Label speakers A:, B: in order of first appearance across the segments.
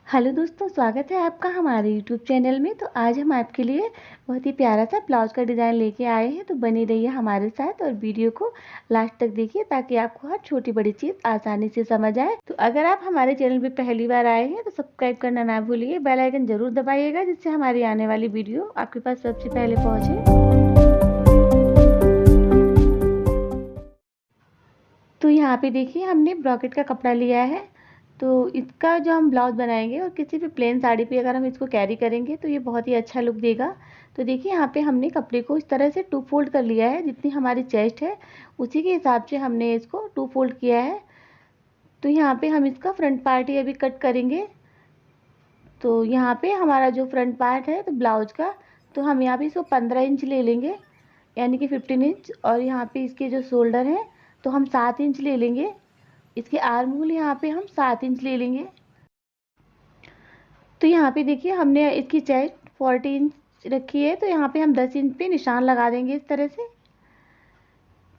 A: Hello दोस्तों, स्वागत है आपका हमारे यूट्यूब चैनल में। तो आज हम आपके लिए बहुत ही प्यारा सा ब्लाउज का डिज़ाइन लेके आए हैं। तो बने रहिए हमारे साथ और वीडियो को लास्ट तक देखिए ताकि आपको हर छोटी बड़ी चीज़ आसानी से समझ आए। तो अगर आप हमारे चैनल पे पहली बार आए हैं तो सब्सक्राइब करना ना भूलिए, बेल आइकन जरूर दबाइएगा जिससे हमारी आने वाली वीडियो आपके पास सबसे पहले पहुँचे। तो यहाँ पे देखिए हमने ब्रॉकेट का कपड़ा लिया है। तो इसका जो हम ब्लाउज बनाएंगे और किसी भी प्लेन साड़ी पे अगर हम इसको कैरी करेंगे तो ये बहुत ही अच्छा लुक देगा। तो देखिए यहाँ पे हमने कपड़े को इस तरह से 2 फोल्ड कर लिया है। जितनी हमारी चेस्ट है उसी के हिसाब से हमने इसको 2 फोल्ड किया है। तो यहाँ पे हम इसका फ्रंट पार्ट ही अभी कट करेंगे। तो यहाँ पे हमारा जो फ्रंट पार्ट है तो ब्लाउज का, तो हम यहाँ पे इसको 15 इंच ले लेंगे, यानी कि 15 इंच। और यहाँ पे इसके जो शोल्डर है तो हम 7 इंच ले लेंगे। इसके आर्म होल यहाँ पे हम 7 इंच ले लेंगे। तो यहाँ पे देखिए हमने इसकी चेस्ट 40 इंच रखी है, तो यहाँ पे हम 10 इंच पे निशान लगा देंगे इस तरह से।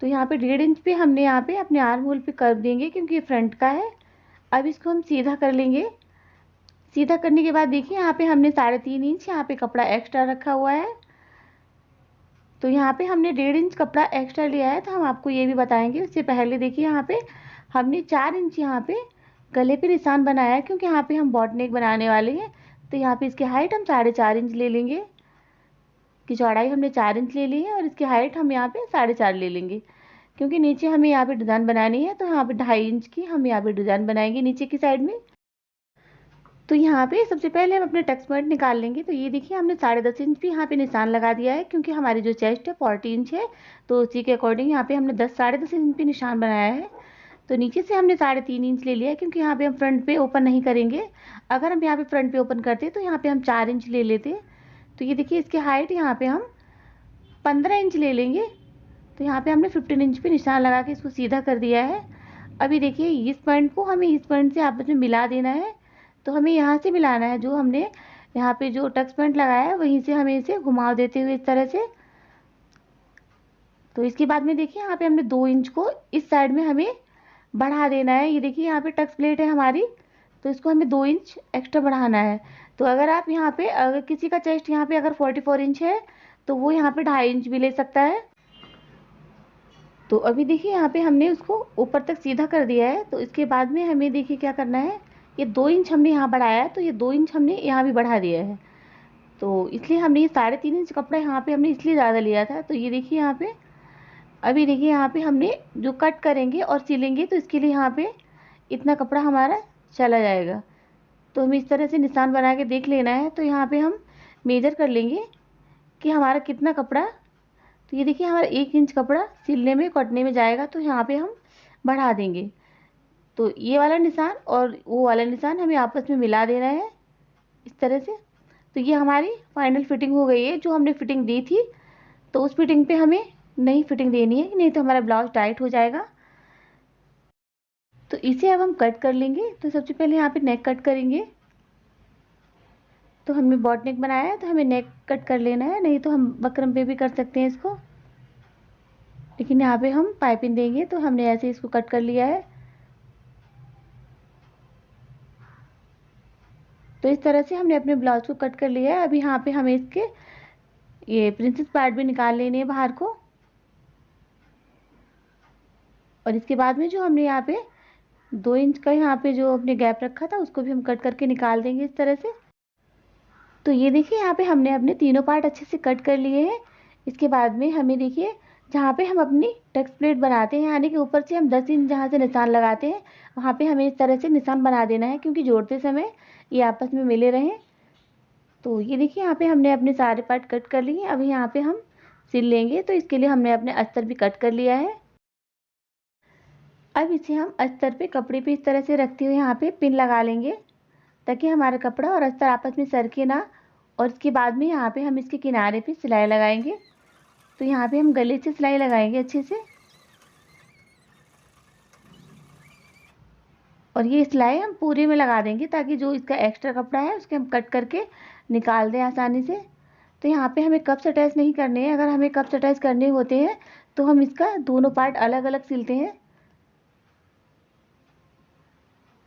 A: तो यहाँ पे 1.5 इंच पे हमने यहाँ पे अपने आर्म होल पे कर देंगे क्योंकि ये फ्रंट का है। अब इसको हम सीधा कर लेंगे। सीधा करने के बाद देखिए यहाँ पे हमने 3.5 इंच यहाँ पे कपड़ा एक्स्ट्रा रखा हुआ है। तो यहाँ पे हमने 1.5 इंच कपड़ा एक्स्ट्रा लिया है, तो हम आपको ये भी बताएंगे। उससे पहले देखिए यहाँ पे हमने 4 इंच यहाँ पे गले पे निशान बनाया है क्योंकि यहाँ पे हम बॉट नेक बनाने वाले हैं। तो यहाँ पे इसकी हाइट हम 4.5 इंच ले लेंगे। की चौड़ाई हमने 4 इंच ले ली है और इसकी हाइट हम यहाँ पे 4.5 ले लेंगे क्योंकि नीचे हमें यहाँ पे डिज़ाइन बनानी है। तो यहाँ पे 2.5 इंच की हम यहाँ पे डिज़ाइन बनाएंगे नीचे की साइड में। तो यहाँ पे सबसे पहले हम अपने टक्स पॉइंट निकाल लेंगे। तो ये देखिए हमने 10.5 इंच भी यहाँ पे निशान लगा दिया है क्योंकि हमारी जो चेस्ट है 40 इंच है। तो उसी के अकॉर्डिंग यहाँ पे हमने 10 साढ़े 10 इंच पे निशान बनाया है। तो नीचे से हमने 3.5 इंच ले लिया है क्योंकि यहाँ पे हम फ्रंट पे ओपन नहीं करेंगे। अगर हम यहाँ पे फ्रंट पे ओपन करते तो यहाँ पे हम 4 इंच ले लेते। तो ये देखिए इसकी हाइट यहाँ पे हम 15 इंच ले लेंगे। तो यहाँ पे हमने 15 इंच पे निशान लगा के इसको सीधा कर दिया है। अभी देखिए इस पॉइंट को हमें इस पॉइंट से आपस में मिला देना है। तो हमें यहाँ से मिलाना है, जो हमने यहाँ पे जो टक्स पॉइंट लगाया है वहीं से हमें इसे घुमाव देते हुए इस तरह से। तो इसके बाद में देखिए यहाँ पे हमने 2 इंच को इस साइड में हमें बढ़ा देना है। ये देखिए यहाँ पे टक्स प्लेट है हमारी, तो इसको हमें 2 इंच एक्स्ट्रा बढ़ाना है। तो अगर आप यहाँ पे, अगर किसी का चेस्ट यहाँ पे अगर 44 इंच है तो वो यहाँ पे 2.5 इंच भी ले सकता है। तो अभी देखिए यहाँ पे हमने उसको ऊपर तक सीधा कर दिया है। तो इसके बाद में हमें देखिए क्या करना है, ये 2 इंच हमने यहाँ बढ़ाया है तो ये 2 इंच हमने यहाँ भी बढ़ा दिया है। तो इसलिए हमने ये 3.5 इंच कपड़ा यहाँ पे हमने इसलिए ज़्यादा लिया था। तो ये देखिए यहाँ पे, अभी देखिए यहाँ पे हमने जो कट करेंगे और सिलेंगे तो इसके लिए यहाँ पे इतना कपड़ा हमारा चला जाएगा। तो हमें इस तरह से निशान बना के देख लेना है। तो यहाँ पे हम मेजर कर लेंगे कि हमारा कितना कपड़ा। तो ये देखिए हमारा 1 इंच कपड़ा सिलने में कटने में जाएगा, तो यहाँ पे हम बढ़ा देंगे। तो ये वाला निशान और वो वाला निशान हमें आपस में मिला देना है इस तरह से। तो ये हमारी फाइनल फिटिंग हो गई है। जो हमने फिटिंग दी थी तो उस फिटिंग पे हमें नई फिटिंग देनी है, नहीं तो हमारा ब्लाउज टाइट हो जाएगा। तो इसे अब हम कट कर लेंगे। तो सबसे पहले यहाँ पे नेक कट करेंगे। तो हमने बॉट नेक बनाया है तो हमें नेक कट कर लेना है, नहीं तो हम बकरम पे भी कर सकते हैं इसको, लेकिन यहाँ पे हम पाइपिंग देंगे। तो हमने ऐसे इसको कट कर लिया है। तो इस तरह से हमने अपने ब्लाउज को कट कर लिया है। अभी यहाँ पे हमें इसके ये प्रिंसेस पार्ट भी निकाल लेने हैं बाहर को। और इसके बाद में जो हमने यहाँ पे 2 इंच का यहाँ पे जो अपने गैप रखा था उसको भी हम कट करके निकाल देंगे इस तरह से। तो ये देखिए यहाँ पे हमने अपने तीनों पार्ट अच्छे से कट कर लिए हैं। इसके बाद में हमें देखिए जहाँ पे हम अपनी टक्स प्लेट बनाते हैं, यानी कि ऊपर से हम 10 इंच जहाँ से निशान लगाते हैं वहाँ पे हमें इस तरह से निशान बना देना है क्योंकि जोड़ते समय ये आपस में मिले रहें। तो ये देखिए यहाँ पे हमने अपने सारे पार्ट कट कर लिए। अभी यहाँ पे हम सिल लेंगे। तो इसके लिए हमने अपने अस्तर भी कट कर लिया है। अब इसे हम अस्तर पे कपड़े पे इस तरह से रखते हुए यहाँ पे पिन लगा लेंगे ताकि हमारा कपड़ा और अस्तर आपस में सरके ना। और इसके बाद में यहाँ पे हम इसके किनारे पे सिलाई लगाएंगे। तो यहाँ पे हम गले से सिलाई लगाएंगे अच्छे से। और ये सिलाई हम पूरे में लगा देंगे ताकि जो इसका एक्स्ट्रा कपड़ा है उसके हम कट करके निकाल दें आसानी से। तो यहाँ पे हमें कप्स अटैच नहीं करने हैं। अगर हमें कप्स अटैच करने होते हैं तो हम इसका दोनों पार्ट अलग अलग सिलते हैं।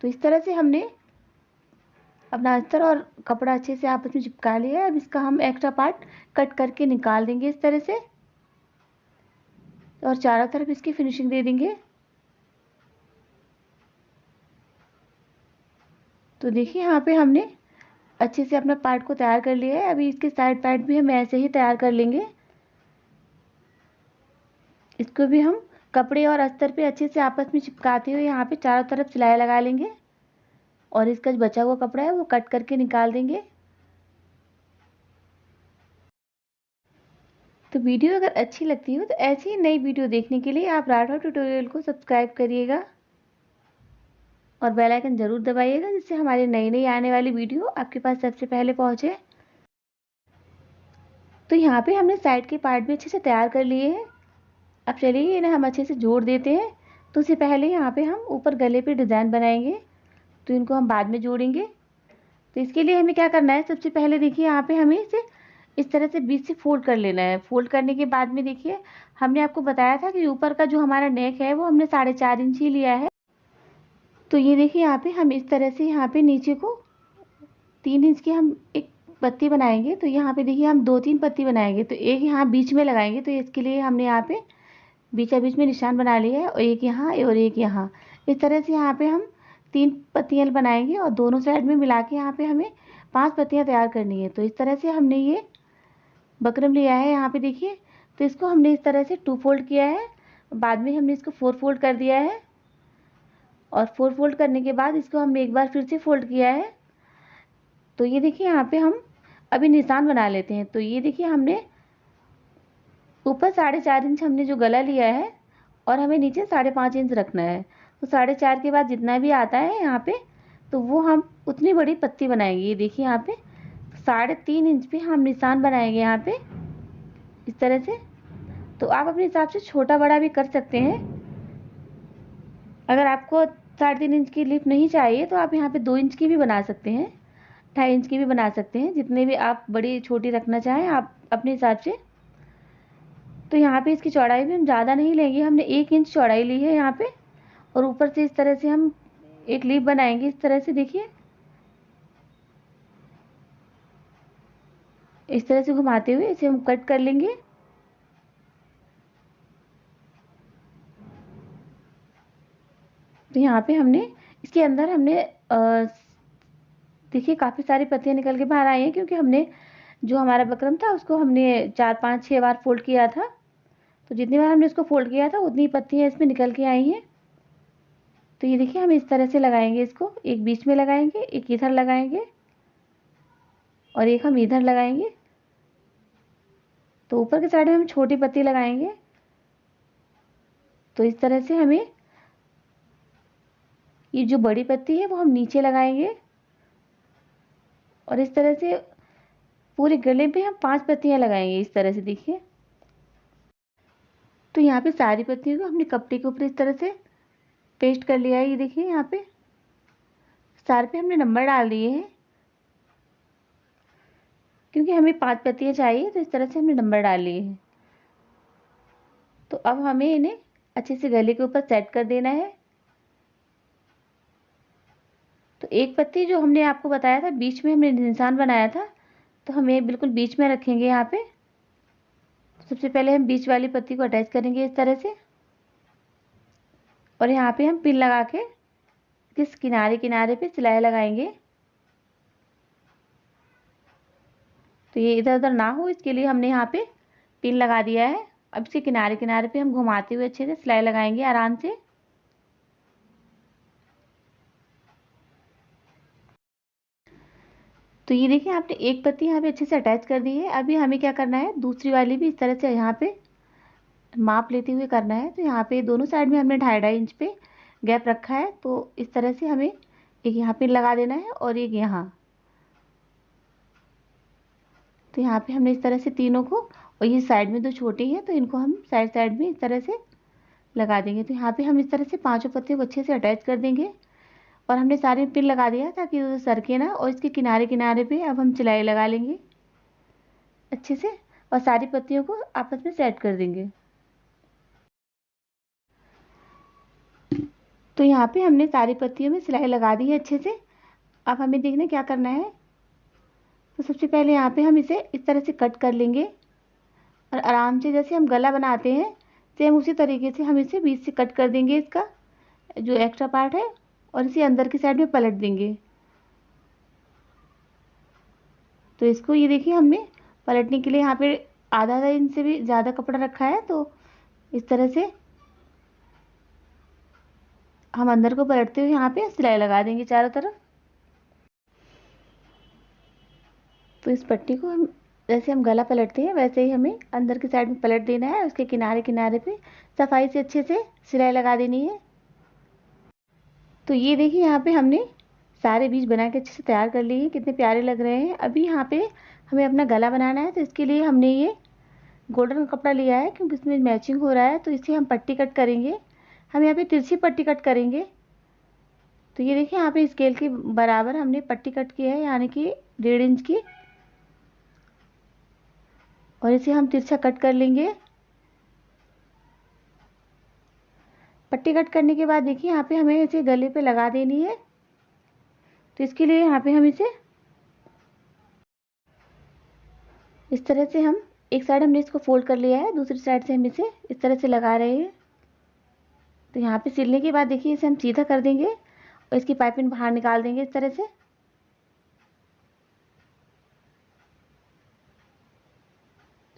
A: तो इस तरह से हमने अपना अस्तर और कपड़ा अच्छे से आपस में चिपका लिया है। अब इसका हम एक्स्ट्रा पार्ट कट करके निकाल देंगे इस तरह से, और चारों तरफ इसकी फिनिशिंग दे देंगे। तो देखिए यहाँ पे हमने अच्छे से अपना पार्ट को तैयार कर लिया है। अभी इसके साइड पार्ट भी हम ऐसे ही तैयार कर लेंगे। इसको भी हम कपड़े और अस्तर पे अच्छे से आपस में चिपकाते हुए यहाँ पे चारों तरफ सिलाई लगा लेंगे, और इसका जो बचा हुआ कपड़ा है वो कट करके निकाल देंगे। तो वीडियो अगर अच्छी लगती हो तो ऐसी ही नई वीडियो देखने के लिए आप राठौर ट्यूटोरियल को सब्सक्राइब करिएगा और बेल आइकन ज़रूर दबाइएगा, जिससे हमारी नई नई आने वाली वीडियो आपके पास सबसे पहले पहुंचे। तो यहाँ पे हमने साइड के पार्ट भी अच्छे से तैयार कर लिए हैं। अब चलिए इन्हें हम अच्छे से जोड़ देते हैं। तो उससे पहले यहाँ पे हम ऊपर गले पे डिज़ाइन बनाएंगे, तो इनको हम बाद में जोड़ेंगे। तो इसके लिए हमें क्या करना है, सबसे पहले देखिए यहाँ पे हमें इसे इस तरह से बीच से फोल्ड कर लेना है। फोल्ड करने के बाद में देखिए हमने आपको बताया था कि ऊपर का जो हमारा नेक है वो हमने 4.5 इंच ही लिया है। तो ये देखिए यहाँ पे हम इस तरह से यहाँ पे नीचे को 3 इंच की हम एक पत्ती बनाएंगे। तो यहाँ पे देखिए हम 2-3 पत्ती बनाएंगे, तो एक यहाँ बीच में लगाएंगे। तो इसके लिए हमने यहाँ पे बीचा बीच में निशान बना लिया है, और एक यहाँ और एक यहाँ। इस तरह से यहाँ पे हम 3 पत्तियाँ बनाएंगे, और दोनों साइड में मिला के यहाँ पे हमें 5 पत्तियाँ तैयार करनी है। तो इस तरह से हमने ये बकरम लिया है यहाँ पे देखिए। तो इसको हमने इस तरह से 2 फोल्ड किया है, बाद में हमने इसको 4 फोल्ड कर दिया है, और 4 फोल्ड करने के बाद इसको हमने एक बार फिर से फोल्ड किया है। तो ये देखिए यहाँ पे हम अभी निशान बना लेते हैं। तो ये देखिए हमने ऊपर 4.5 इंच हमने जो गला लिया है, और हमें नीचे 5.5 इंच रखना है। तो 4.5 के बाद जितना भी आता है यहाँ पे, तो वो हम उतनी बड़ी पत्ती बनाएंगे। ये देखिए यहाँ पे 3.5 इंच पे हम निशान बनाएंगे यहाँ पे इस तरह से। तो आप अपने हिसाब से छोटा बड़ा भी कर सकते हैं। अगर आपको 3.5 इंच की लिप नहीं चाहिए तो आप यहाँ पे 2 इंच की भी बना सकते हैं, 2.5 इंच की भी बना सकते हैं, जितने भी आप बड़ी छोटी रखना चाहें आप अपने हिसाब से। तो यहाँ पे इसकी चौड़ाई भी हम ज़्यादा नहीं लेंगे, हमने 1 इंच चौड़ाई ली है यहाँ पे। और ऊपर से इस तरह से हम एक लीफ बनाएंगे इस तरह से, देखिए इस तरह से घुमाते हुए इसे हम कट कर लेंगे। तो यहाँ पे हमने इसके अंदर हमने देखिए काफ़ी सारी पत्तियाँ निकल के बाहर आई हैं, क्योंकि हमने जो हमारा बकरम था उसको हमने 4-5-6 बार फोल्ड किया था। तो जितनी बार हमने इसको फोल्ड किया था उतनी पत्तियाँ इसमें निकल के आई हैं। तो ये देखिए हम इस तरह से लगाएंगे इसको, एक बीच में लगाएंगे, एक इधर लगाएंगे, और एक हम इधर लगाएंगे। तो ऊपर के साइड में हम छोटी पत्ती लगाएंगे। तो इस तरह से हमें ये जो बड़ी पत्ती है वो हम नीचे लगाएंगे, और इस तरह से पूरे गले पे हम 5 पत्तियां लगाएंगे इस तरह से, देखिए। तो यहाँ पे सारी पत्तियों को हमने कपड़े के ऊपर इस तरह से पेस्ट कर लिया है। ये देखिए यहाँ पे सारे पे हमने नंबर डाल दिए हैं, क्योंकि हमें 5 पत्तियां चाहिए, तो इस तरह से हमने नंबर डाल लिए हैं। तो अब हमें इन्हें अच्छे से गले के ऊपर सेट कर देना है। तो एक पत्ती जो हमने आपको बताया था बीच में हमने निशान बनाया था, तो हमें बिल्कुल बीच में रखेंगे यहाँ पे। सबसे पहले हम बीच वाली पत्ती को अटैच करेंगे इस तरह से, और यहाँ पे हम पिन लगा के इस किनारे किनारे पे सिलाई लगाएंगे। तो ये इधर उधर ना हो, इसके लिए हमने यहाँ पे पिन लगा दिया है। अब इसके किनारे किनारे पे हम घुमाते हुए अच्छे से सिलाई लगाएंगे आराम से। तो ये देखिए आपने एक पत्ती यहाँ पे अच्छे से अटैच कर दी है। अभी हमें क्या करना है, दूसरी वाली भी इस तरह से यहाँ पे माप लेते हुए करना है। तो यहाँ पे दोनों साइड में हमने 2.5 इंच पे गैप रखा है। तो इस तरह से हमें एक यहाँ पे लगा देना है, और एक यहाँ। तो यहाँ पे हमने इस तरह से तीनों को, और ये साइड में 2 छोटी हैं तो इनको हम साइड साइड में इस तरह से लगा देंगे। तो यहाँ पे हम इस तरह से 5 पत्तियों को अच्छे से अटैच कर देंगे, और हमने सारे पिन लगा दिया ताकि वो सरके ना। और इसके किनारे किनारे पे अब हम सिलाई लगा लेंगे अच्छे से, और सारी पत्तियों को आपस में सेट कर देंगे। तो यहाँ पे हमने सारी पत्तियों में सिलाई लगा दी है अच्छे से। अब हमें देखना क्या करना है। तो सबसे पहले यहाँ पे हम इसे इस तरह से कट कर लेंगे और आराम से जैसे हम गला बनाते हैं सेम उसी तरीके से हम इसे बीच से कट कर देंगे, इसका जो एक्स्ट्रा पार्ट है, और इसे अंदर की साइड में पलट देंगे। तो इसको ये देखिए हमने पलटने के लिए यहाँ पे आधा इंच से भी ज़्यादा कपड़ा रखा है। तो इस तरह से हम अंदर को पलटते हुए यहाँ पे सिलाई लगा देंगे चारों तरफ। तो इस पट्टी को हम जैसे हम गला पलटते हैं वैसे ही हमें अंदर की साइड में पलट देना है। उसके किनारे किनारे पे सफाई से अच्छे से सिलाई लगा देनी है। तो ये देखिए यहाँ पे हमने सारे बीज बना के अच्छे से तैयार कर लिए हैं, कितने प्यारे लग रहे हैं। अभी यहाँ पे हमें अपना गला बनाना है, तो इसके लिए हमने ये गोल्डन कपड़ा लिया है क्योंकि इसमें मैचिंग हो रहा है। तो इसे हम पट्टी कट करेंगे, हम यहाँ पे तिरछी पट्टी कट करेंगे। तो ये देखिए यहाँ पे स्केल के बराबर हमने पट्टी कट की है, यानी कि 1.5 इंच की, और इसे हम तिरछा कट कर लेंगे। पट्टी कट करने के बाद देखिए यहाँ पे हमें इसे गले पे लगा देनी है। तो इसके लिए यहाँ पे हम इसे इस तरह से हम एक साइड हमने इसको फोल्ड कर लिया है, दूसरी साइड से हम इसे इस तरह से लगा रहे हैं। तो यहाँ पे सिलने के बाद देखिए इसे हम सीधा कर देंगे और इसकी पाइपिंग बाहर निकाल देंगे इस तरह से।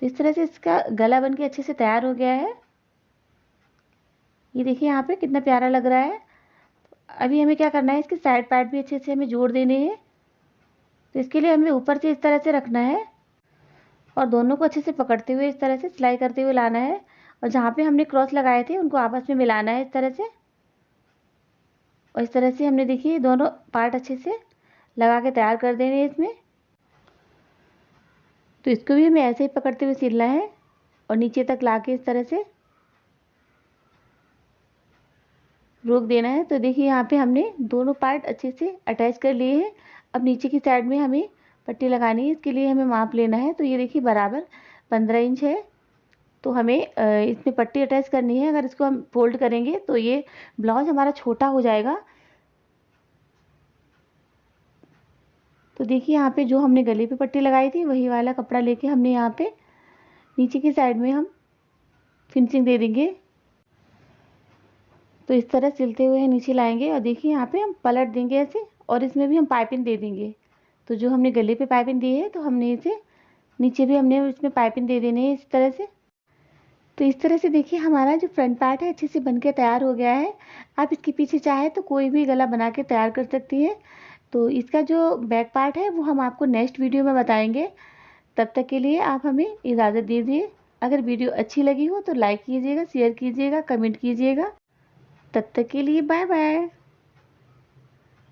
A: तो इस तरह से इसका गला बनके अच्छे से तैयार हो गया है। ये देखिए यहाँ पे कितना प्यारा लग रहा है। अभी हमें क्या करना है, इसके साइड पार्ट भी अच्छे से हमें जोड़ देने हैं। तो इसके लिए हमें ऊपर से इस तरह से रखना है और दोनों को अच्छे से पकड़ते हुए इस तरह से सिलाई करते हुए लाना है, और जहाँ पे हमने क्रॉस लगाए थे उनको आपस में मिलाना है इस तरह से। और इस तरह से हमने देखिए दोनों पार्ट अच्छे से लगा के तैयार कर देने हैं इसमें। तो इसको भी हमें ऐसे ही पकड़ते हुए सिलना है और नीचे तक लाके इस तरह से रोक देना है। तो देखिए यहाँ पे हमने दोनों पार्ट अच्छे से अटैच कर लिए हैं। अब नीचे की साइड में हमें पट्टी लगानी है, इसके लिए हमें माप लेना है। तो ये देखिए बराबर 15 इंच है। तो हमें इसमें पट्टी अटैच करनी है। अगर इसको हम फोल्ड करेंगे तो ये ब्लाउज हमारा छोटा हो जाएगा। तो देखिए यहाँ पे जो हमने गले पे पट्टी लगाई थी वही वाला कपड़ा लेके हमने यहाँ पे नीचे की साइड में हम फिनिशिंग दे देंगे। तो इस तरह सिलते हुए नीचे लाएंगे और देखिए यहाँ पे हम पलट देंगे ऐसे, और इसमें भी हम पाइपिंग दे देंगे। तो जो हमने गले पे पाइपिंग दी है तो हमने इसे नीचे भी हमने इसमें पाइपिंग दे देनी है इस तरह से। तो इस तरह से देखिए हमारा जो फ्रंट पार्ट है अच्छे से बनके तैयार हो गया है। आप इसके पीछे चाहे तो कोई भी गला बना के तैयार कर सकती है। तो इसका जो बैक पार्ट है वो हम आपको नेक्स्ट वीडियो में बताएंगे। तब तक के लिए आप हमें इजाज़त दीजिए। अगर वीडियो अच्छी लगी हो तो लाइक कीजिएगा, शेयर कीजिएगा, कमेंट कीजिएगा। तब तक के लिए बाय बाय।